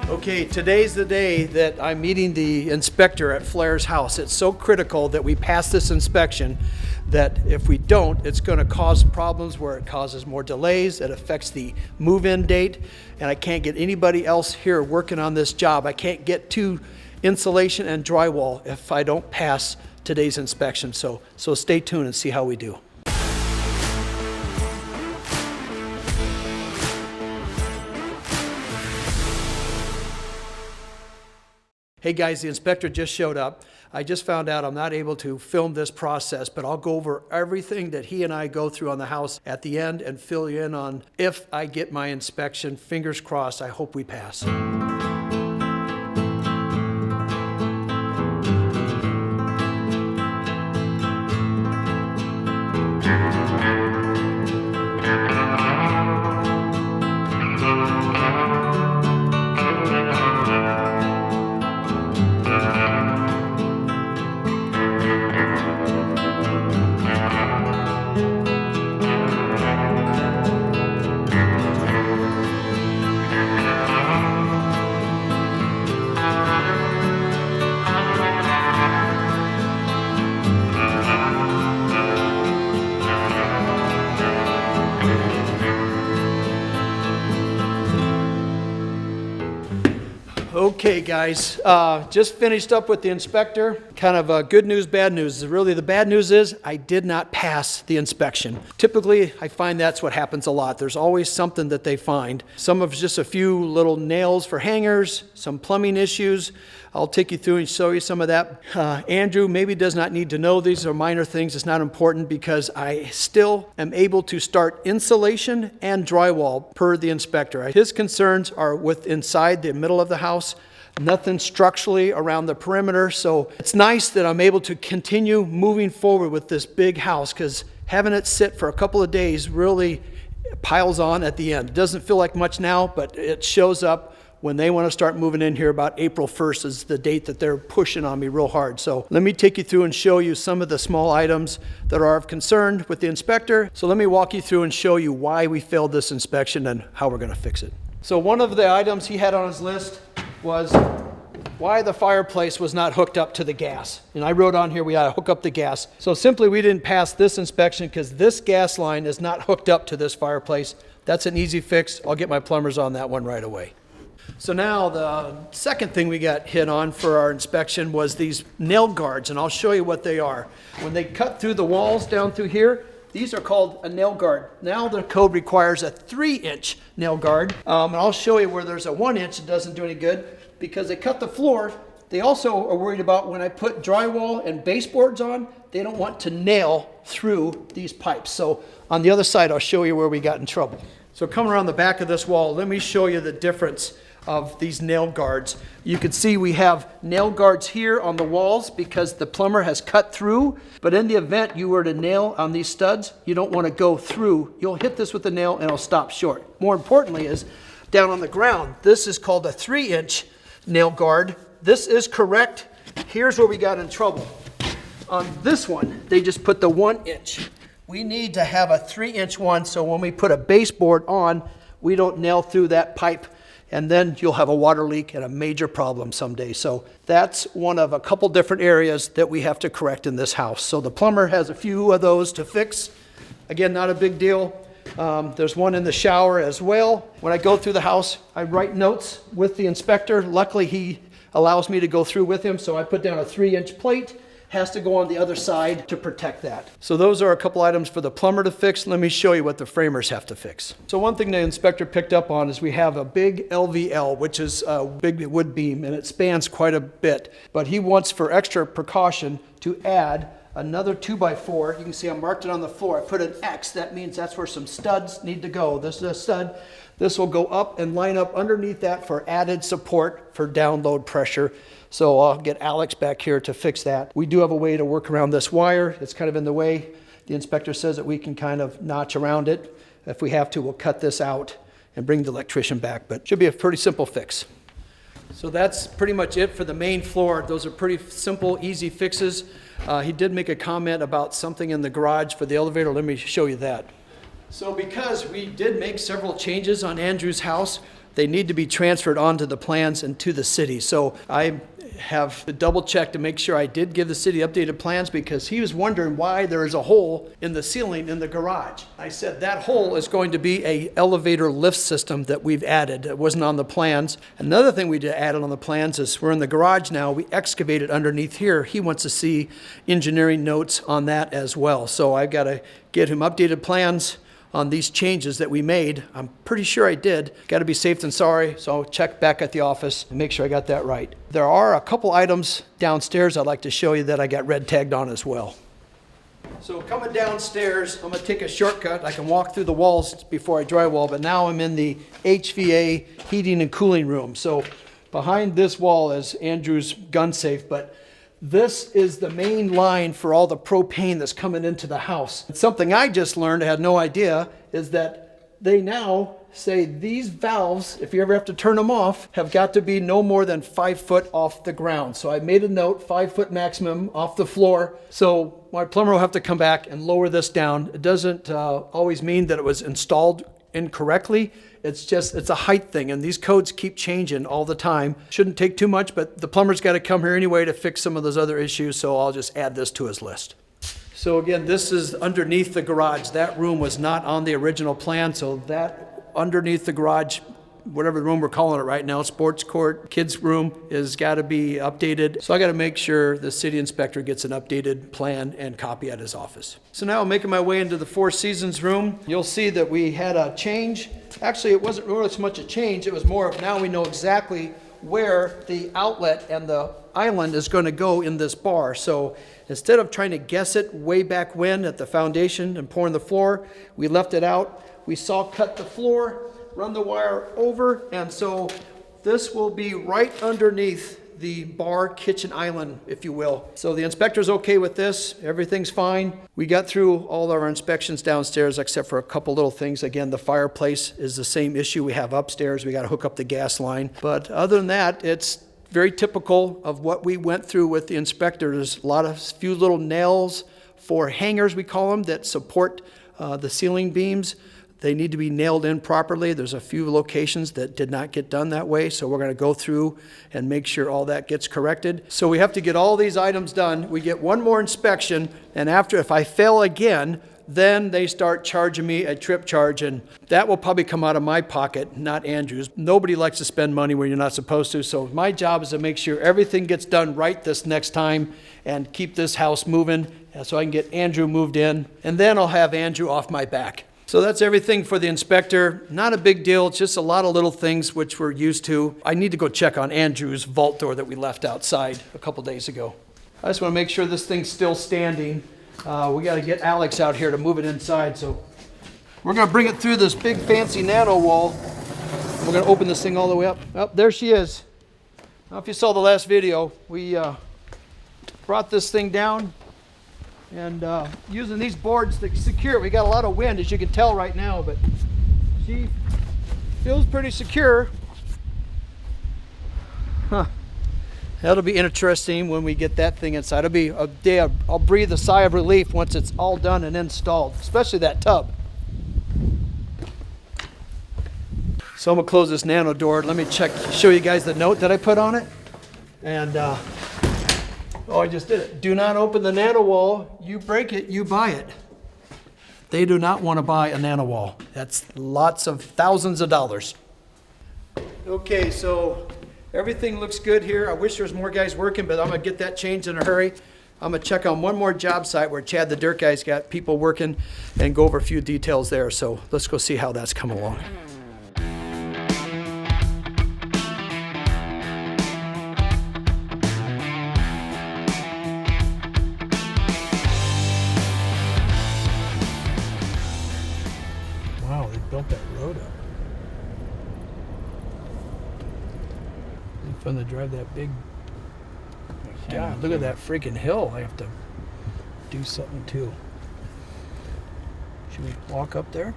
Okay, today's the day that I'm meeting the inspector at Flair's house. It's so critical that we pass this inspection that if we don't, it's going to cause problems where it causes more delays, it affects the move-in date, and I can't get anybody else here working on this job. I can't get to insulation and drywall if I don't pass today's inspection. So stay tuned and see how we do. Hey guys, the inspector just showed up. I just found out I'm not able to film this process, but I'll go over everything that he and I go through on the house at the end and fill you in on if I get my inspection. Fingers crossed, I hope we pass. Okay guys, just finished up with the inspector. Kind of good news, bad news. Really the bad news is I did not pass the inspection. Typically I find that's what happens a lot. There's always something that they find. Some of just a few little nails for hangers, some plumbing issues. I'll take you through and show you some of that. Andrew maybe does not need to know these are minor things. It's not important because I still am able to start insulation and drywall per the inspector. His concerns are with inside the middle of the house, nothing structurally around the perimeter. So it's nice that I'm able to continue moving forward with this big house because having it sit for a couple of days really piles on at the end. It doesn't feel like much now, but it shows up when they want to start moving in here. About April 1st is the date that they're pushing on me real hard. So let me take you through and show you some of the small items that are of concern with the inspector. So let me walk you through and show you why we failed this inspection and how we're going to fix it. So one of the items he had on his list was why the fireplace was not hooked up to the gas. And I wrote on here we ought to hook up the gas. So simply we didn't pass this inspection because this gas line is not hooked up to this fireplace. That's an easy fix. I'll get my plumbers on that one right away. So now the second thing we got hit on for our inspection was these nail guards, and I'll show you what they are. When they cut through the walls down through here, these are called a nail guard. Now the code requires a 3-inch nail guard, and I'll show you where there's a 1-inch. It doesn't do any good because they cut the floor. They also are worried about when I put drywall and baseboards on, they don't want to nail through these pipes. So on the other side, I'll show you where we got in trouble. So coming around the back of this wall, let me show you the difference of these nail guards. You can see we have nail guards here on the walls because the plumber has cut through, but in the event you were to nail on these studs, you don't want to go through. You'll hit this with the nail and it'll stop short. More importantly is down on the ground, this is called a 3-inch nail guard. This is correct. Here's where we got in trouble. On this one, they just put the 1-inch. We need to have a 3-inch one so when we put a baseboard on, we don't nail through that pipe, and then you'll have a water leak and a major problem someday. So that's one of a couple different areas that we have to correct in this house. So the plumber has a few of those to fix. Again, not a big deal. There's one in the shower as well. When I go through the house, I write notes with the inspector. Luckily, he allows me to go through with him, so I put down a 3-inch plate. Has to go on the other side to protect that. So those are a couple items for the plumber to fix. Let me show you what the framers have to fix. So one thing the inspector picked up on is we have a big LVL, which is a big wood beam, and it spans quite a bit. But he wants, for extra precaution, to add another 2x4. You can see I marked it on the floor. I put an X. That means that's where some studs need to go. This is a stud. This will go up and line up underneath that for added support for download pressure. So I'll get Alex back here to fix that. We do have a way to work around this wire. It's kind of in the way. The inspector says that we can kind of notch around it. If we have to, we'll cut this out and bring the electrician back, but should be a pretty simple fix. So that's pretty much it for the main floor. Those are pretty simple, easy fixes. He did make a comment about something in the garage for the elevator. Let me show you that. So because we did make several changes on Andrew's house, they need to be transferred onto the plans and to the city. So I have to double check to make sure I did give the city updated plans, because he was wondering why there is a hole in the ceiling in the garage. I said that hole is going to be a elevator lift system that we've added. It wasn't on the plans. Another thing we added on the plans is we're in the garage now. We excavated underneath here. He wants to see engineering notes on that as well. So I've got to get him updated plans on these changes that we made. I'm pretty sure I did. Got to be safe than sorry, so I'll check back at the office and make sure I got that right. There are a couple items downstairs I'd like to show you that I got red tagged on as well. So coming downstairs, I'm going to take a shortcut. I can walk through the walls before I drywall, but now I'm in the HVAC heating and cooling room. So behind this wall is Andrew's gun safe, but this is the main line for all the propane that's coming into the house. And something I just learned, I had no idea, is that they now say these valves, if you ever have to turn them off, have got to be no more than 5 foot off the ground. So I made a note, 5 foot maximum off the floor. So my plumber will have to come back and lower this down. It doesn't always mean that it was installed incorrectly. It's a height thing, and these codes keep changing all the time. Shouldn't take too much, but the plumber's got to come here anyway to fix some of those other issues, so I'll just add this to his list. So again, this is underneath the garage. That room was not on the original plan, so that underneath the garage, whatever room we're calling it right now, sports court, kids room, is got to be updated. So I got to make sure the city inspector gets an updated plan and copy at his office. So now I'm making my way into the Four Seasons room. You'll see that we had a change. Actually, it wasn't really so much a change. It was more of now we know exactly where the outlet and the island is going to go in this bar. So instead of trying to guess it way back when at the foundation and pouring the floor, we left it out. We saw cut the floor, run the wire over, and so this will be right underneath the bar kitchen island, if you will. So the inspector's okay with this. Everything's fine. We got through all of our inspections downstairs except for a couple little things. Again, the fireplace is the same issue we have upstairs. We got to hook up the gas line. But other than that, it's very typical of what we went through with the inspector. There's a few little nails for hangers, we call them, that support the ceiling beams. They need to be nailed in properly. There's a few locations that did not get done that way, so we're going to go through and make sure all that gets corrected. So we have to get all these items done. We get one more inspection, and after, if I fail again, then they start charging me a trip charge, and that will probably come out of my pocket, not Andrew's. Nobody likes to spend money where you're not supposed to, so my job is to make sure everything gets done right this next time and keep this house moving so I can get Andrew moved in, and then I'll have Andrew off my back. So that's everything for the inspector. Not a big deal, it's just a lot of little things which we're used to. I need to go check on Andrew's vault door that we left outside a couple days ago. I just want to make sure this thing's still standing. We got to get Alex out here to move it inside. So we're going to bring it through this big fancy nano wall. We're going to open this thing all the way up. Oh, there she is. I don't know if you saw the last video. We brought this thing down. And using these boards to secure it. We got a lot of wind, as you can tell right now, but she feels pretty secure. Huh. That'll be interesting when we get that thing inside. It'll be a day I'll breathe a sigh of relief once it's all done and installed, especially that tub. So I'm gonna close this nano door. Let me show you guys the note that I put on it. And oh, I just did it. Do not open the nano wall. You break it, you buy it. They do not want to buy a nano wall. That's lots of thousands of dollars. Okay, so everything looks good here. I wish there was more guys working, but I'm going to get that changed in a hurry. I'm going to check on one more job site where Chad the Dirt Guy's got people working and go over a few details there. So let's go see how that's coming along. Wow, they built that road up. It's fun to drive that big. God, look at that freaking hill. I have to do something too. Should we walk up there?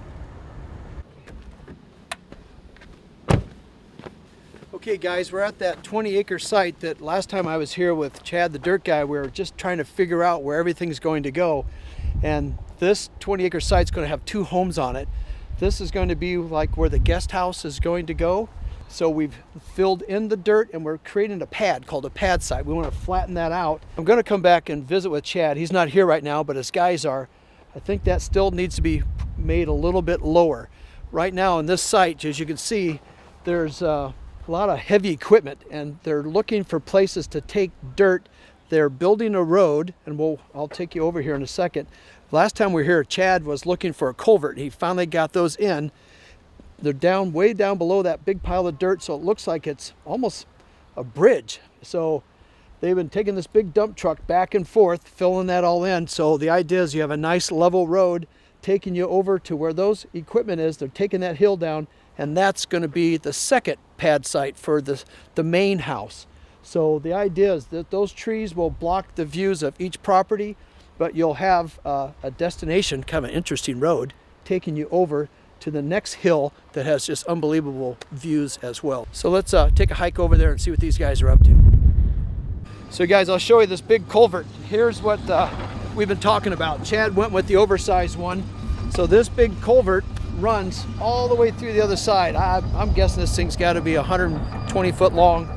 Okay guys, we're at that 20-acre site that last time I was here with Chad the Dirt Guy, we were just trying to figure out where everything's going to go. And this 20-acre site's going to have two homes on it. This is going to be like where the guest house is going to go. So we've filled in the dirt and we're creating a pad called a pad site. We want to flatten that out. I'm going to come back and visit with Chad. He's not here right now, but his guys are. I think that still needs to be made a little bit lower. Right now on this site, as you can see, there's a lot of heavy equipment and they're looking for places to take dirt. They're building a road, and I'll take you over here in a second. Last time we were here, Chad was looking for a culvert. He finally got those in. They're way down below that big pile of dirt, so it looks like it's almost a bridge. So they've been taking this big dump truck back and forth, filling that all in. So the idea is you have a nice level road taking you over to where those equipment is. They're taking that hill down, and that's going to be the second pad site for the main house. So the idea is that those trees will block the views of each property, but you'll have a destination, kind of an interesting road, taking you over to the next hill that has just unbelievable views as well. So let's take a hike over there and see what these guys are up to. So guys, I'll show you this big culvert. Here's what we've been talking about. Chad went with the oversized one. So this big culvert runs all the way through the other side. I'm guessing this thing's got to be 120 foot long,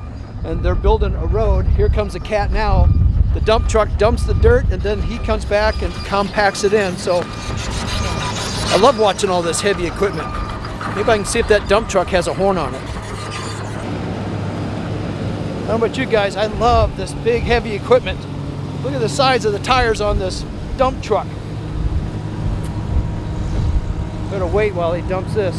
and they're building a road. Here comes the cat now. The dump truck dumps the dirt and then he comes back and compacts it in. So I love watching all this heavy equipment. Maybe I can see if that dump truck has a horn on it. I don't know about you guys, I love this big heavy equipment. Look at the size of the tires on this dump truck. Better wait while he dumps this.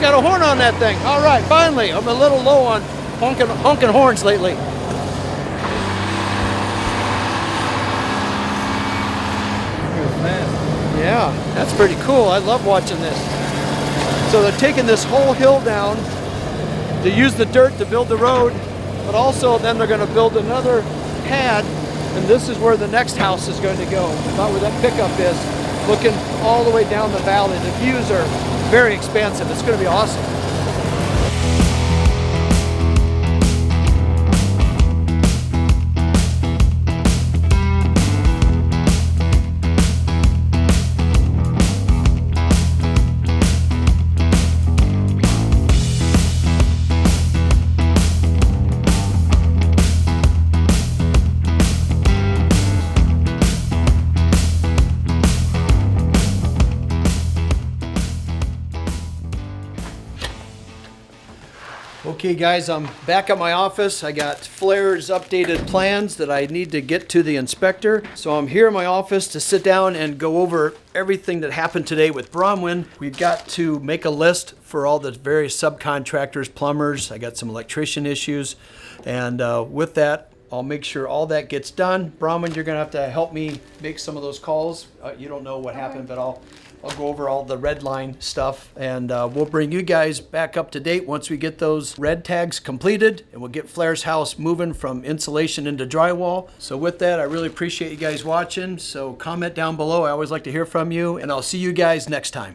Got a horn on that thing. All right, finally. I'm a little low on honking horns lately. Yeah, that's pretty cool. I love watching this. So they're taking this whole hill down to use the dirt to build the road, but also then they're going to build another pad, and this is where the next house is going to go. About where that pickup is, looking all the way down the valley. The views are very expansive. It's going to be awesome. Okay guys, I'm back at my office. I got Flair's updated plans that I need to get to the inspector. So I'm here in my office to sit down and go over everything that happened today with Bromwin. We've got to make a list for all the various subcontractors, plumbers. I got some electrician issues. And with that, I'll make sure all that gets done. Bromwin, you're gonna have to help me make some of those calls. You don't know what happened, but I'll go over all the red line stuff, and we'll bring you guys back up to date once we get those red tags completed, and we'll get Flair's house moving from insulation into drywall. So with that, I really appreciate you guys watching. So comment down below. I always like to hear from you, and I'll see you guys next time.